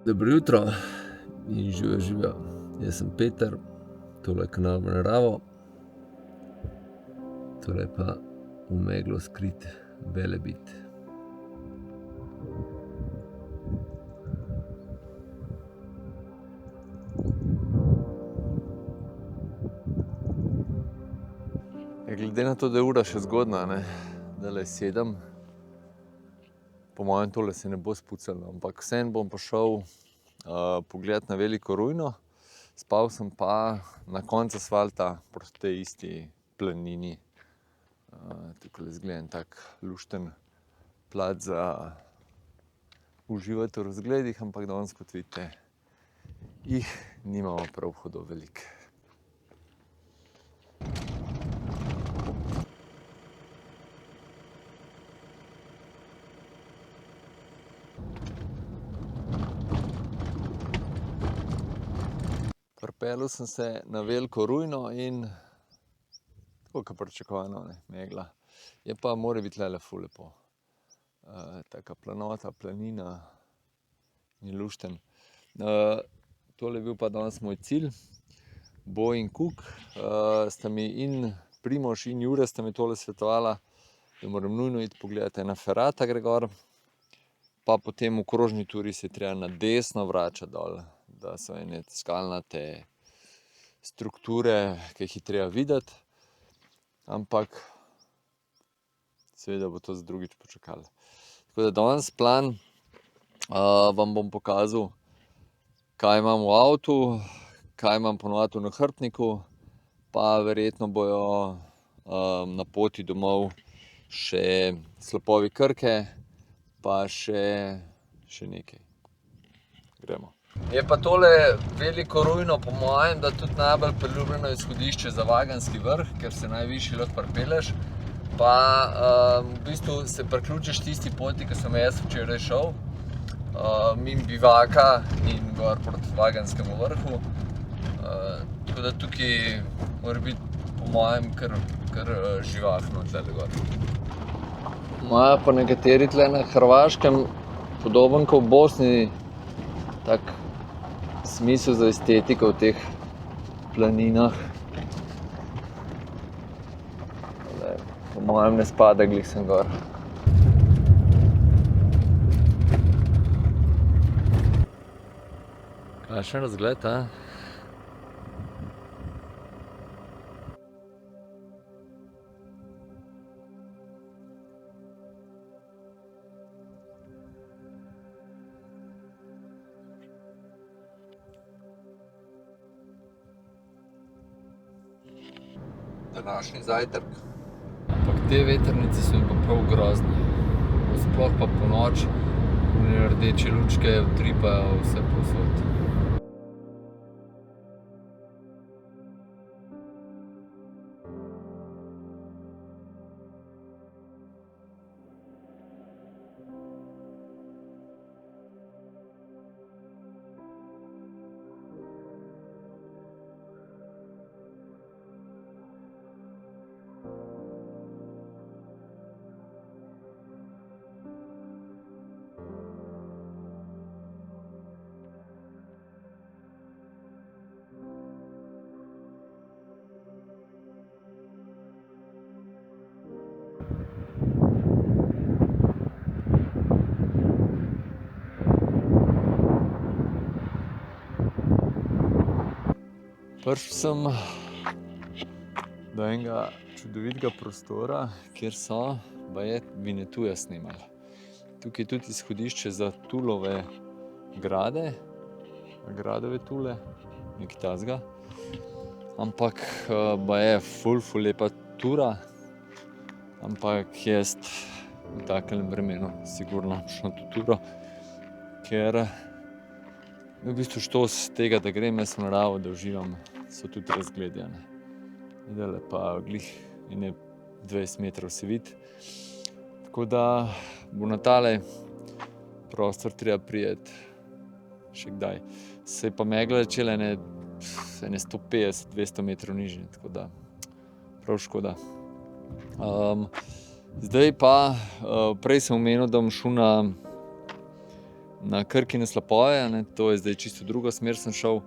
Dobro jutro in živijo. Jaz sem Peter, tole je Kanal v naravo, tole pa v meglo skrit Velebit. Glede na to, da je ura še zgodna, zdajle je 7, po mojem tole se ne bo spucalo, ampak vseeno bom pa šel pogledat na veliko rujno. Spal sem pa na koncu asfalta proti tej isti planini. Tukaj izgleda en tak lušten plac za uživati v razgledih, ampak danes, kot vidite, jih nimamo prav hudo veliko. Pripeljal sem se na veliko rujno in tako kot pričakovano, megla. Je pa mora biti tulele ful lepo. Taka planota, planina in lušten. Tole je bil pa danes moj cilj. Boj in Kuk sta mi in Primož in Jure sta mi tole svetovala, da moram nujno iti pogledat ena ferata gre gor, pa potem v krožni turi se je treba na desno vračati dol, da so ene skalnate strukture, ki jih je treba videti, ampak seveda bo to za drugič počakalo. Tako da danes plan, vam bom pokazal, kaj imam v avtu, kaj imam ponovadi v nahrbtniku, pa verjetno bojo na poti domov še slapovi Krke, pa še nekaj. Gremo. Je pa tole veliko rujno po mojem, da tudi najbolj priljubljeno izhodišče za Vaganski vrh, ker se najvišje lahko pripelješ. Pa v bistvu se priključiš tisti poti, ki sem jaz včeraj šel, mimo bivaka in gor proti Vaganskemu vrhu. Tako da tukaj mora biti po mojem kar živahno tlele gor. Imajo pa nekateri tle na Hrvaškem podoben kot v Bosni tak smisel za estetiko v teh planinah. Po mojem ne spada glih sem gor. Kakšen razgled, Današnji zajtrk. Ampak te vetrnice so mi pa prav grozne. Sploh pa ponoči, rdeče lučke utripajo vse povsod. Prišel sem do enega čudovitega prostora, kjer so baje Winnetou snemali. Tukaj je tudi izhodišče za Tulove grade, gradove Tule, nekaj takega. Ampak baje ful lepa tura, ampak jaz v takem vremenu sigurno šel na to turo, ker v bistvu štos tega, da grem jaz v naravo, da uživam, so tudi razgledi. Zdajle pa glih ene 20 metrov se vidi. Tako da bo na tale prostor treba priti še kdaj. Se je pa megla začela ene 150-200 metrov nižje, tako da prav škoda. Zdaj pa, prej sem omenil, da bom šel na Krkine slapove, a ne, to je zdaj čisto drugo smer sem šel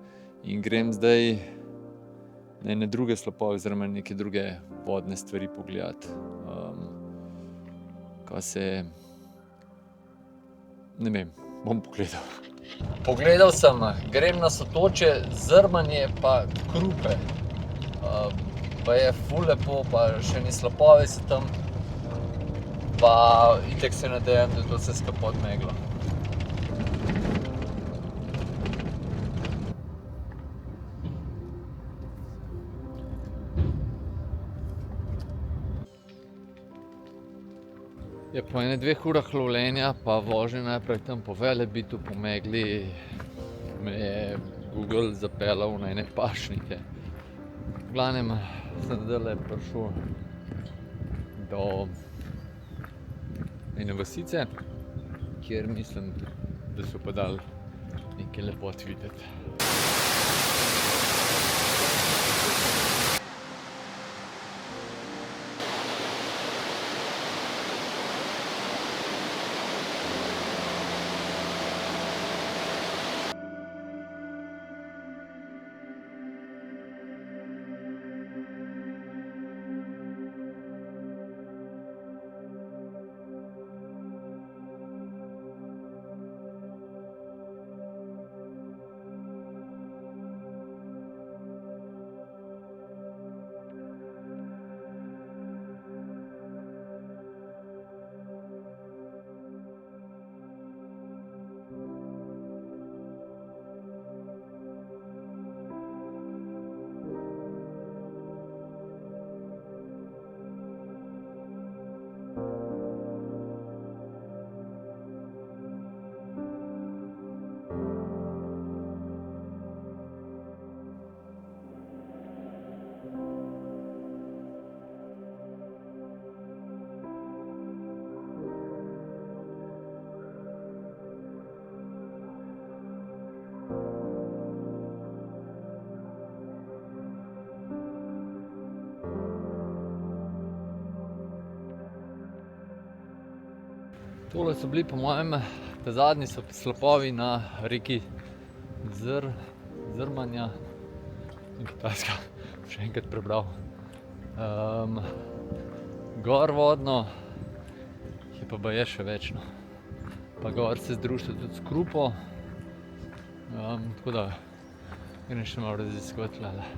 in grem zdaj na ene druge slapove oziroma neke druge vodne stvari pogledati. Kaj se, ne vem, bom pogledal. Pogledal sem, grem na Sotočje, Zrmanje pa Krupe. Pa je ful lepo, pa še ni slapovi so tam. Pa itak se nadejam, da je to vse skupaj pod meglo. Je po ene 2 urah lovljenja pa vožnje najprej tam po Velebitu, po megli, me je Google zapeljal na ene pašnike. V glavnem sem zdajle prišel do ene vasice, kjer mislim, da so pa dali nekaj lepot videti. Tole so bili po mojem zadnji slapovi na reki Zrmanja in Kitajska, še enkrat prebral. Gor vodno je pa baje še večno. Pa gor se združite tudi s Krupo, tako da grem še malo raziskovati tlele.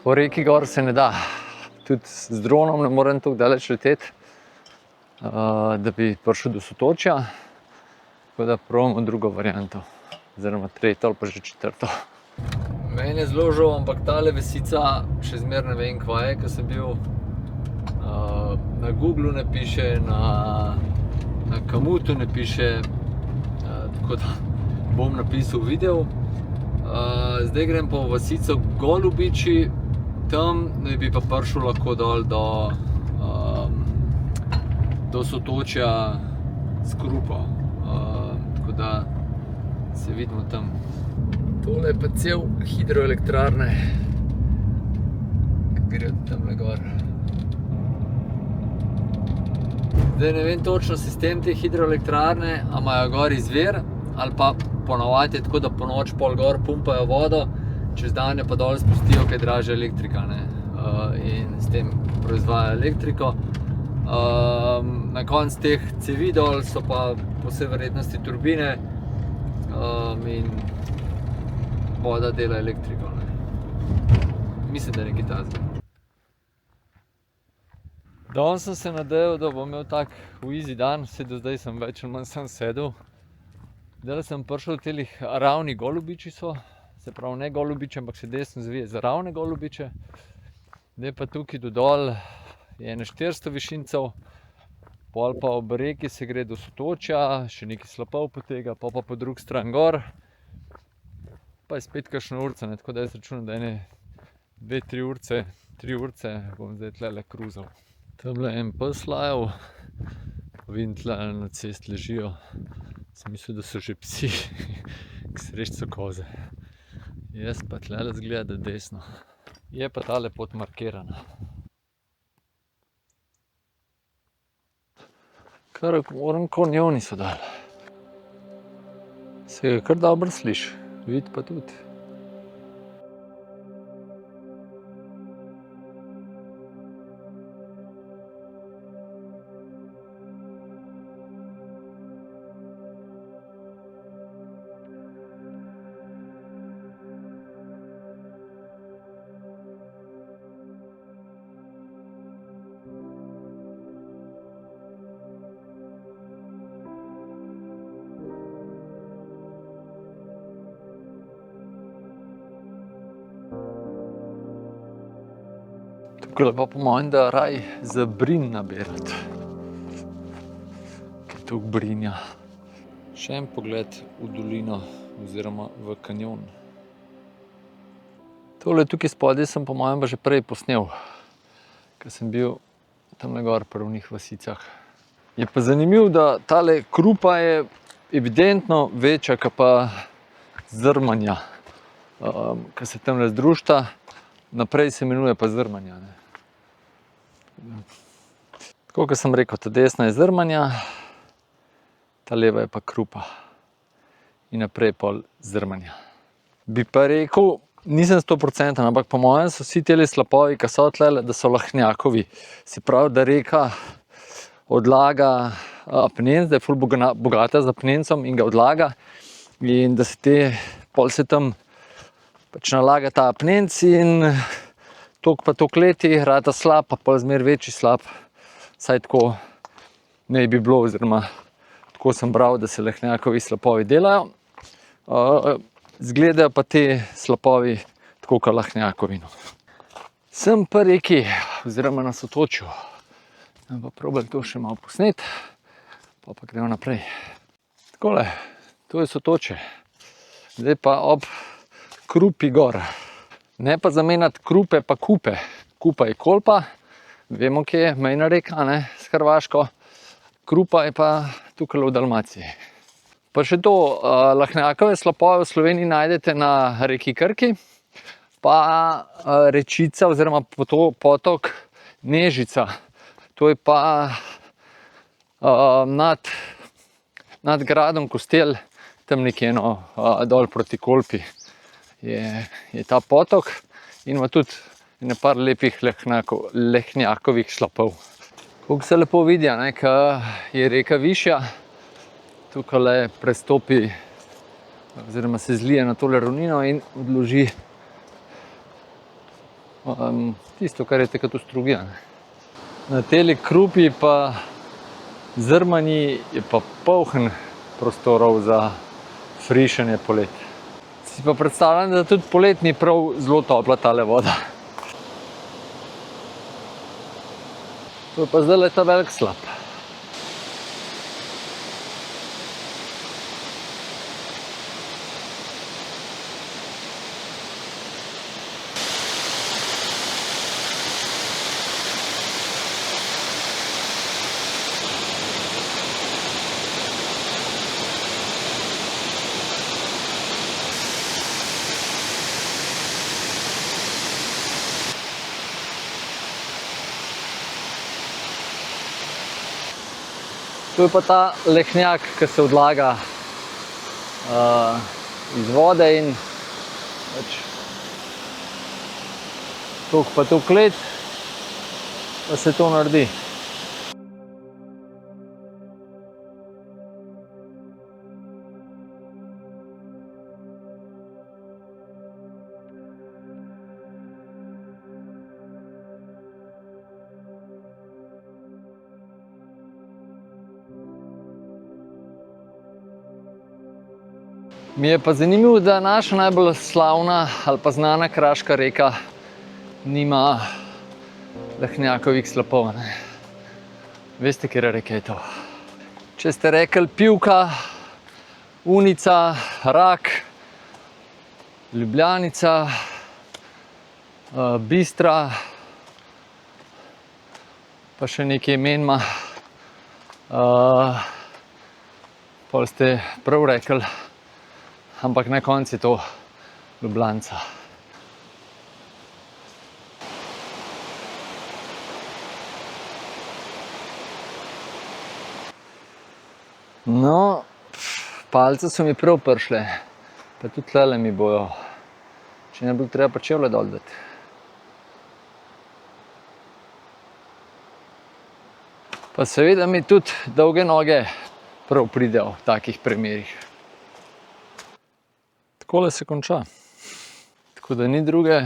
Po reki gor se ne da, tudi z dronom ne morem tako daleč leteti, da bi prišel do Sotočja, tako da probamo drugo varianto, oziroma tretjo ali pa že četrto. Meni je zelo žal, ampak tale vasica še zmeraj ne vem, kva je, ko sem bil. Na Googlu ne piše, na Komutu ne piše, tako da bom napisal video. Zdaj grem po vasico Golubiči, tam naj bi pa prišel lahko dol do Sotočja s Krupo, tako da se vidimo tam. Tole je pa cel hidroelektrarne, ki gre tamle gor. Zdaj ne vem točno sistem te hidroelektrarne, a imajo gor izvir ali pa ponavadi je tako, da po noč pol gor pumpajo vodo, čez dan je pa dol spustijo, kaj dražja elektrika, ne. In s tem proizvajajo elektriko. Na koncu teh cevi dol so pa po vsej verjetnosti turbine, in voda dela elektriko, ne. Mislim, da je nekaj takega. Danes sem se nadejal, da bom imel tak easy dan, vse do zdaj sem več ali manj sam sedel. Zdaj sem prišel, telih ravni golubiči so, se pravi ne golubiče, ampak se desno zvije za ravne golubiče. Zdaj pa tukaj dodol je ene 400 višincev, pol pa ob reki se gre do Sotočja, še nekaj slapov potega, pa po drugi strani gor. Pa je spet kakšna urca, ne, tako da jaz računam, da ene 2-3 urce, 3 urce bom zdaj tlele kruzal. Tamle en pes lajal, pa vidim tle na cesti ležijo. Sem mislil, da so že psi, k sreči so koze. Jaz pa tlele zgleda, da desno. Je pa tale pot markirana. Kar moram konjoni so dali. Se ga kar dobro sliši, vid pa tudi. Tukaj pa po mojem, da raj za brin nabirati. Ker je toliko brinja. Še en pogled v dolino oziroma v kanjon. Tole tukaj spodaj sem po mojem pa že prej posnel, ker sem bil tamle gor pri onih vasicah. Je pa zanimivo, da tale krupa je evidentno večja kot pa zrmanja, ker se tamle združita, naprej se imenuje pa zrmanja, ne. Tako, kot sem rekel, ta desna je zrmanja, ta leva je pa krupa. In naprej pol zrmanja. Bi pa rekel, nisem 100%, ampak po mojem so vsi teli slapovi, ki so tlele, da so lahnjakovi. Se pravi, da reka odlaga apnenc, da je ful bogata z apnencem in ga odlaga. In da se pol se tam pač nalaga ta apnenc in toliko pa toliko leti, rata slab, pa pol zmer večji slab. Vsaj tako naj bi bilo, oziroma tako sem bral, da se lahnjakovi slapovi delajo. Izgledajo pa te slapovi tako kot lahnjakovi, no. Sem pa reki, oziroma na Sotočju. Pa probali to še malo posnet, pa gremo naprej. Takole, to je Sotočje. Zdaj pa ob Krupi gor. Ne pa zamenjati Krupe pa Kupe. Kupa je Kolpa, vemo, kje je mejna reka, ne, s Hrvaško. Krupa je pa tukaj v Dalmaciji. Pa še to, lahnjakove slapove v Sloveniji najdete na reki Krki, pa rečica oziroma potok Nežica. To je pa nad gradom Kostel, tam nekje dol proti Kolpi je ta potok in ima tudi ene par lepih lehnjakovih slapov. Kako se lepo vidi, ne, ko je reka višja, tukaj prestopi oziroma se zlije na tole ravnino in odloži tisto, kar je takrat v strugi. Na teli Krupi pa zrmanji je pa poln prostorov za frišanje poleti. Si pa predstavljam, da tudi poleti ni prav zelo topla tale voda. To je pa zdajle ta velik slap. To je pa ta lehnjak, ki se odlaga iz vode in pač toliko pa toliko let, pa se to naredi. Mi je pa zanimivo, da naša najbolj slavna ali pa znana kraška reka nima lahnjakovih slapov. Veste, katera reka je to? Če ste rekli Pivka, Unica, Rak, Ljubljanica, Bistra, pa še nekaj imenima, pol ste prav rekli, ampak na koncu je to Ljubljanca. No, palce so mi prav prišle, pa tudi tlele mi bojo, če ne bo treba pa čevlje dol dati. Pa seveda mi tudi dolge noge prav pridejo v takih primerih. Takole se konča. Tako da ni druge,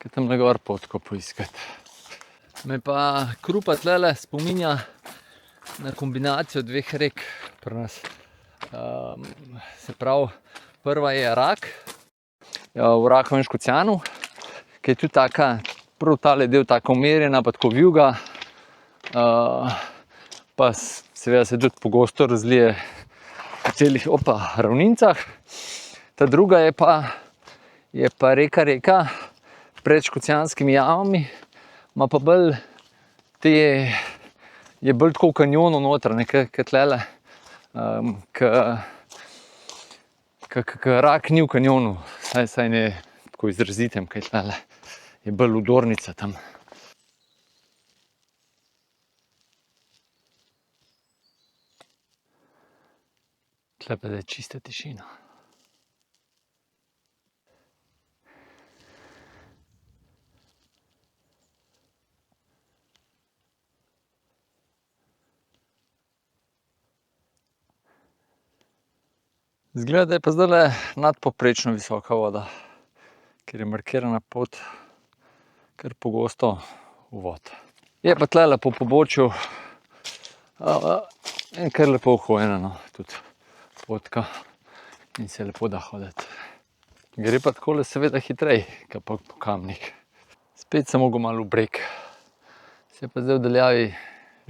kot tamle gor potko poiskati. Me pa Krupa tlele spominja na kombinacijo dveh rek pri nas. Se pravi, prva je Rak, v Rakovem Škocjanu, ki je tudi taka, prav tale del taka umirjena, pa tako vijuga. Pa seveda se tudi pogosto razlije po celih ravnicah. Ta druga je pa reka pred Škocjanskimi jamami, ima pa bolj je bolj tako v kanjonu noter, kot tlele, Rak ni v kanjonu, saj ne tako izrazitem, kot tlele, je bolj udornica tam. Tle pa da je čista tišina. Izgleda, da je pa zdajle nadpovprečno visoka voda, ker je markirana pot kar pogosto v vod. Je pa tlele po pobočju in kar lepo uhojena, no, tudi potka in se lepo da hoditi. Gre pa takole seveda hitreje, kot pa po kamnih. Spet sem mogel malo v breg. Se pa zdaj v daljavi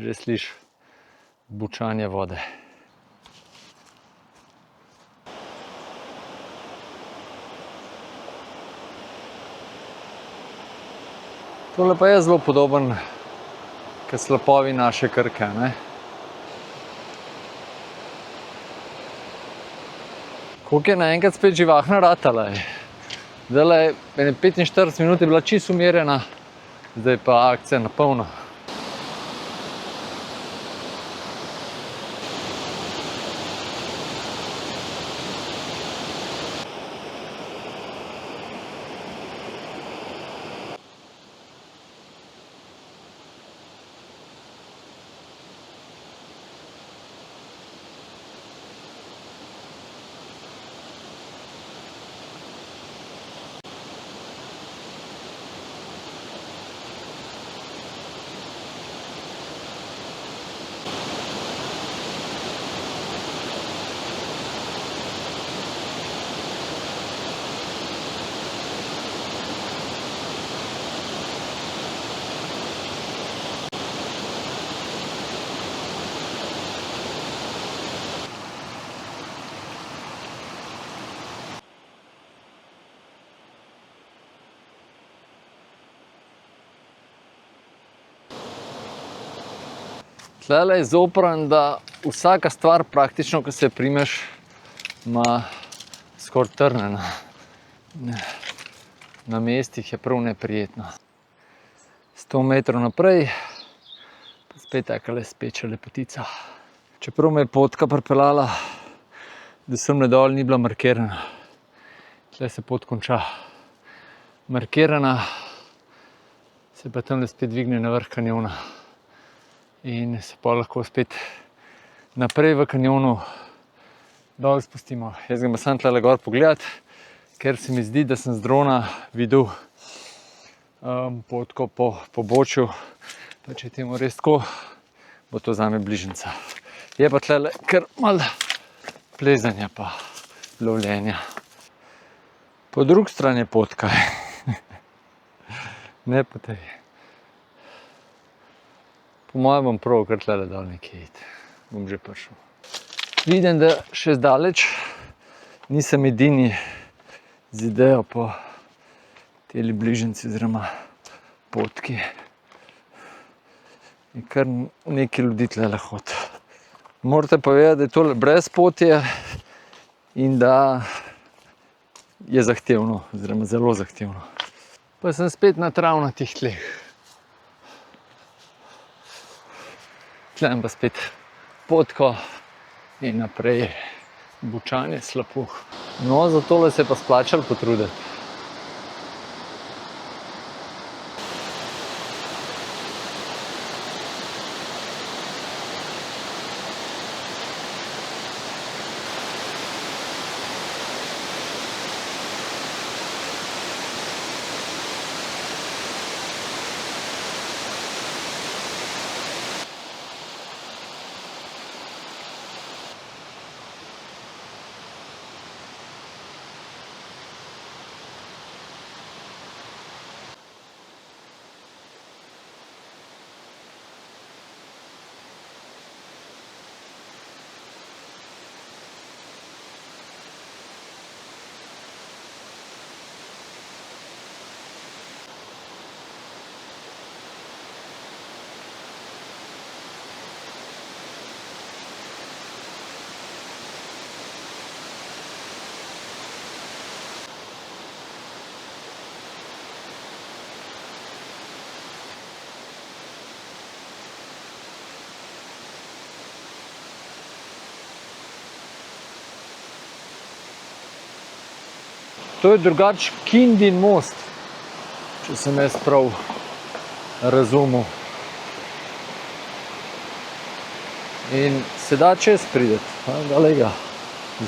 že sliši bučanje vode. Tole pa je zelo podoben kot slapovi naše Krke, ne. Koliko je naenkrat spet živahna ratala. Zdajle ene 45 minut je bila čisto umirjena, zdaj pa akcija na polno. Tlele je zoprn, da vsaka stvar praktično, ko se primeš, ima skoraj trne. Na mestih je prav neprijetno. 100 metrov naprej, pa spet takale speča lepotica. Čeprav me je potka pripeljala da semle dol ni bila markirana. Tle se pot konča. Markirana se pa tamle spet dvigne na vrh kanjona. In se pa lahko spet naprej v kanjonu dol spustimo. Jaz grem sam tle gor pogledat, ker se mi zdi, da sem z drona videl potko po pobočju. Pa če je temu res tako, bo to zame bližnjica. Je pa tle kar malo plezanja pa lovljenja. Po drugi strani je potka. Ne po tej. Po mojem bom prav kar tle dol nekje iti. Bom že prišel. Vidim, da še zdaleč nisem edini z idejo po teli bližnjici oziroma potki. Je kar nekaj ljudi tle hodi. Morate povedati, da je tole brezpotje in da je zahtevno, oziroma zelo zahtevno. Pa sem spet na travnatih tleh. Tlem pa spet potko in naprej bučanje slapu. No, za tole se je pa splačalo potruditi. To je drugače Kindin most, če sem jaz prav razumel. In se da čez prideti, glej ga,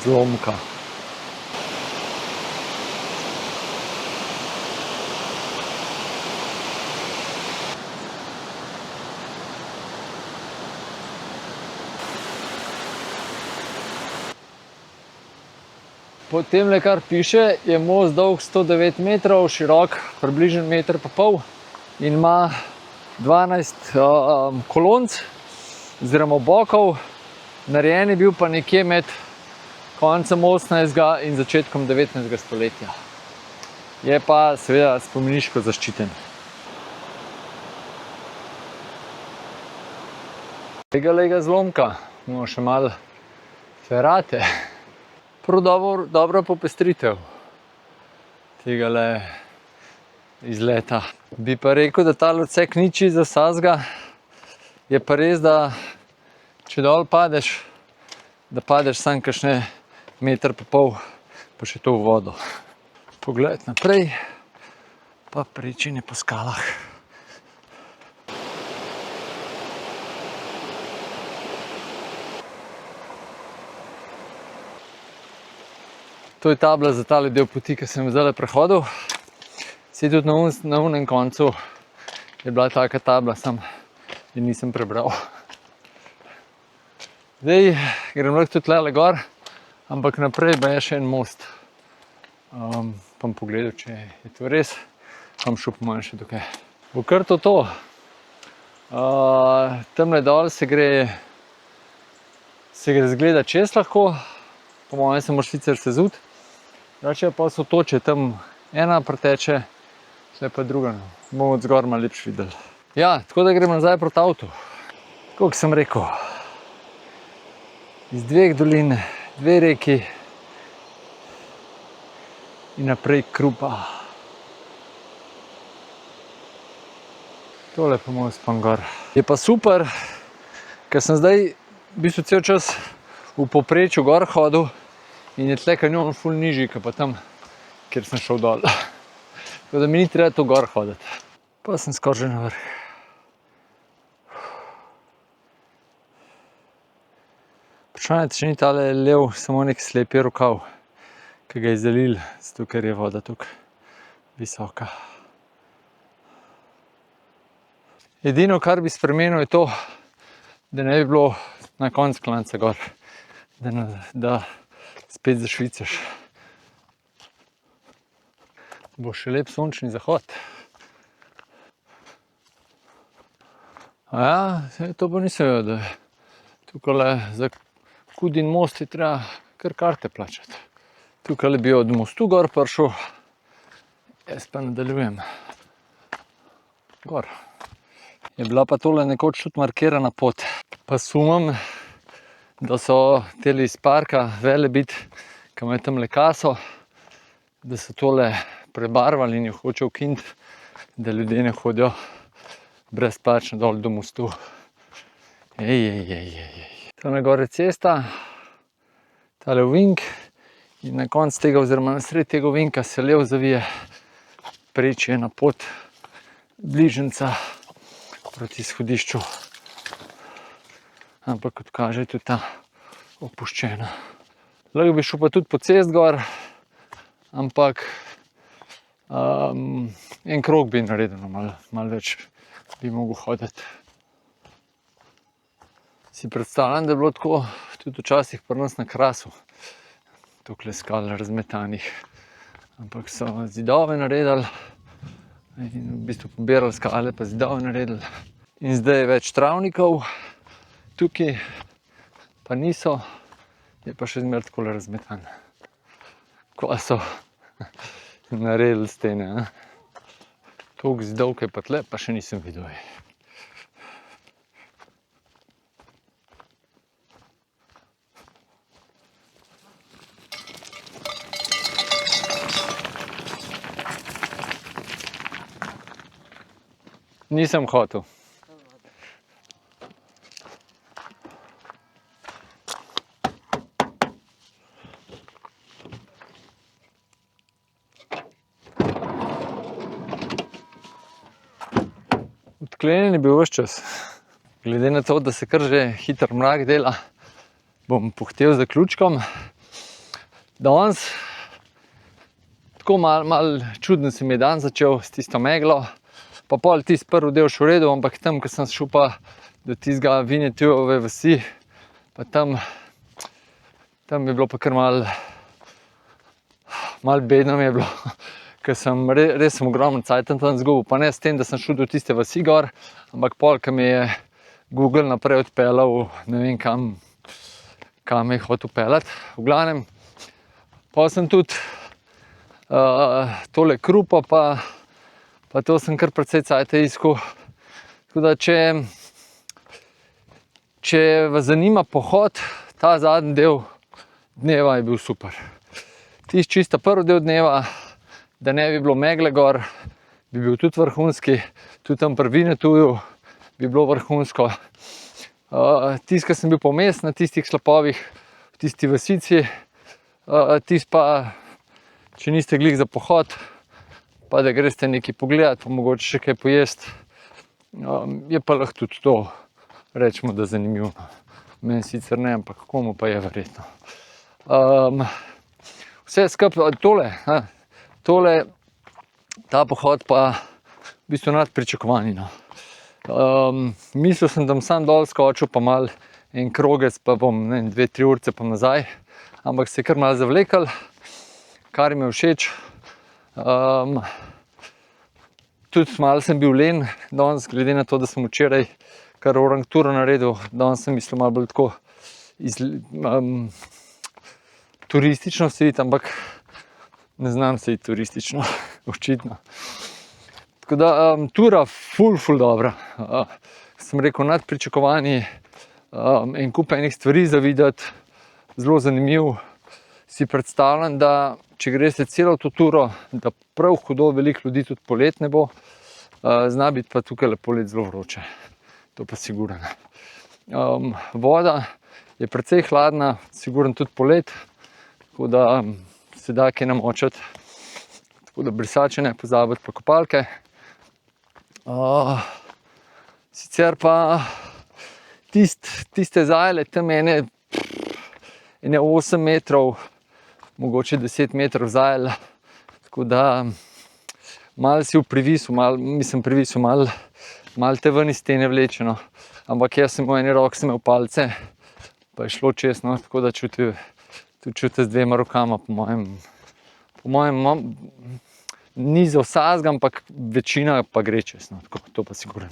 zlomka. Po temle, kar piše, je most dolg 109 metrov, širok približno 1,5 metra in ima 12 kolonc oziroma bokov. Narejen je bil pa nekje med koncem 18. in začetkom 19. stoletja. Je pa seveda spomeniško zaščiten. Tega zlomka, imamo še malo ferate. Prav dobra popestritev tegale izleta. Bi pa rekel, da ta odsek ni čisto za vsakega. Je pa res, da če dol padeš, da padeš samo kakšne 1,5 metra, pa še to v vodo. Pogled naprej, pa prečenje po skalah. To je tabla za tale del poti, ki sem zdaj prehodil. Saj tudi na unem koncu je bila taka tabla, sam je nisem prebral. Zdaj grem lahko tudi tle gor, ampak naprej pa je še en most. Pa bom pogledal, če je to res, pa bom šel po mojem še tukaj. Bo kar to. Tamle dol se gre zgledat čez lahko, po mojem se moraš sicer sezuti. Drugače pa so toče, tam ena preteče, tle pa druga. Bomo od zgor malo lepš videli. Ja, tako da gremo nazaj proti avtu. Tako kot sem rekel, iz 2 dolin, 2 reki in naprej Krupa. Tole pa bomo spam gor. Je pa super, ker sem zdaj v bistvu cel čas v povprečju gor hodil in je tle kanjon ful nižji, kot pa tam, kjer sem šel dol. Tako da mi ni treba to gor hoditi. Pa sem skoraj že na vrh. Vprašanje, če ni tale lev samo nek slepi rokav, ki ga je zalil, zato ker je voda tukaj visoka. Edino, kar bi spremenil, je to, da ne bi bilo na koncu klanca gor, da spet zašvicaš. Bo še lep sončni zahod. Ja, to pa nisem vedel, da je tukaj za Kudin most je treba kar karte plačati. Tukaj bi od mostu gor prišel, jaz pa nadaljujem gor. Je bila pa tole nekoč tudi markirana pot. Pa sumam, da so teli iz parka Velebit, ki imajo tamle kaso, da so tole prebarvali in jo hoče ukiniti, da ljudje ne hodijo brezplačno dol do mostu. Tale gor je cesta, tale ovink in na koncu tega oziroma na sredi tega ovinka se lev zavije, preč je na pot bližnjica proti izhodišču. Ampak kot kaže, je tudi ta opuščena. Lahko bi šel pa tudi po cest gor, ampak en krog bi naredil, malo več bi mogel hoditi. Si predstavljam, da je bilo tako tudi včasih pri nas na Krasu, tukaj skal razmetanih, ampak so zidove naredili in v bistvu pobirali skale, pa zidove naredili. In zdaj je več travnikov, tukaj pa niso, je pa še zmeraj tako razmetan. Ko so naredili stene. Toliko zidov, ki je pa tle, pa še nisem videl. Nisem hotel. Odklenjen je bil ves čas. Glede na to, da se kar že hiter mrak dela, bom pohtel z zaključkom. Danes tako malo čudno se mi je dan začel s tisto meglo, pa pol tisti prvi del še v redu, ampak tam, ko sem šel pa do tistega Vinjetujeve vasi, pa tam je bilo pa kar malo bedno mi je bilo, ker sem res ogromno cajta tam izgubil, pa ne s tem, da sem šel do tiste vasi gor, ampak pol, ko mi je Google naprej odpeljal, ne vem kam je hotel peljati. V glavnem, pol sem tudi tole krupo, pa to sem kar precej cajta iskal. Tako da, če vas zanima pohod, ta zadnji del dneva je bil super. Tisti čisto prvi del dneva, da ne bi bilo megle gor, bi bil tudi vrhunski, tudi tam pri Vinjetuju bi bilo vrhunsko. Tisti, ki sem bil pomes na tistih slapovih, v tisti vasici, tisti pa, če niste glih za pohod, pa da greste nekaj pogledati, pa mogoče še kaj pojesti, je pa lahko tudi to, rečemo, da zanimivo. Meni sicer ne, ampak komu pa je verjetno. Vse skupaj tole, ta pohod pa v bistvu nad pričakovanji. Mislil sem, da bom sam dol skočil, pa malo en krogec, pa bom 2-3 urce pa nazaj, ampak se je kar malo zavlekel, kar mi je všeč. Tudi malo sem bil len danes, glede na to, da sem včeraj kar oranguturo naredil, danes sem mislil malo bolj tako turistično se iti, ampak ne znam se iti turistično, očitno. Tako da, tura ful dobra. Sem rekel, nad pričakovanji, en kup enih stvari za videti, zelo zanimiv. Si predstavljam, da če greste celo to turo, da prav hudo veliko ljudi tudi polet ne bo, zna biti pa tukaj polet zelo vroče. To pa sigurno. Voda je precej hladna, sigurno tudi polet. tako da se da kaj namočiti. Tako da brisače ne pozabiti, pa kopalke. Sicer pa tiste zajle, tam ene 8 metrov, mogoče 10 metrov zajl, tako da malo si v privisu, malo te ven iz stene vlečeno, ampak jaz sem v eni roki sem imel palce, pa je šlo čez, no, tako da čuti z dvema rokama, po mojem ni za vsazga, ampak večina pa gre čez, no, tako, to pa sigurno.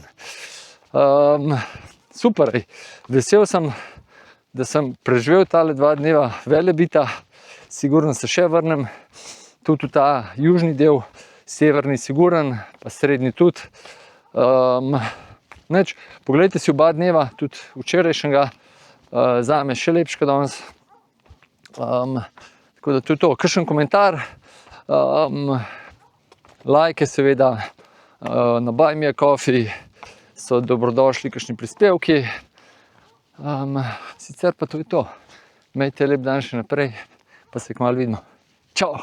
Super, vesel sem, da sem preživel tale 2 dneva Velebita, sigurno se še vrnem, tudi v ta južni del, severni siguren, pa srednji tudi. Poglejte si oba dneva, tudi včerajšnjega, zame še lepšega danes. Tako da tudi to, kakšen komentar, lajke seveda, na Buy Me a Coffee so dobrodošli kakšni prispevki. Sicer pa to je to. Imejte lep dan še naprej, pa se kmalu vidimo. Čau!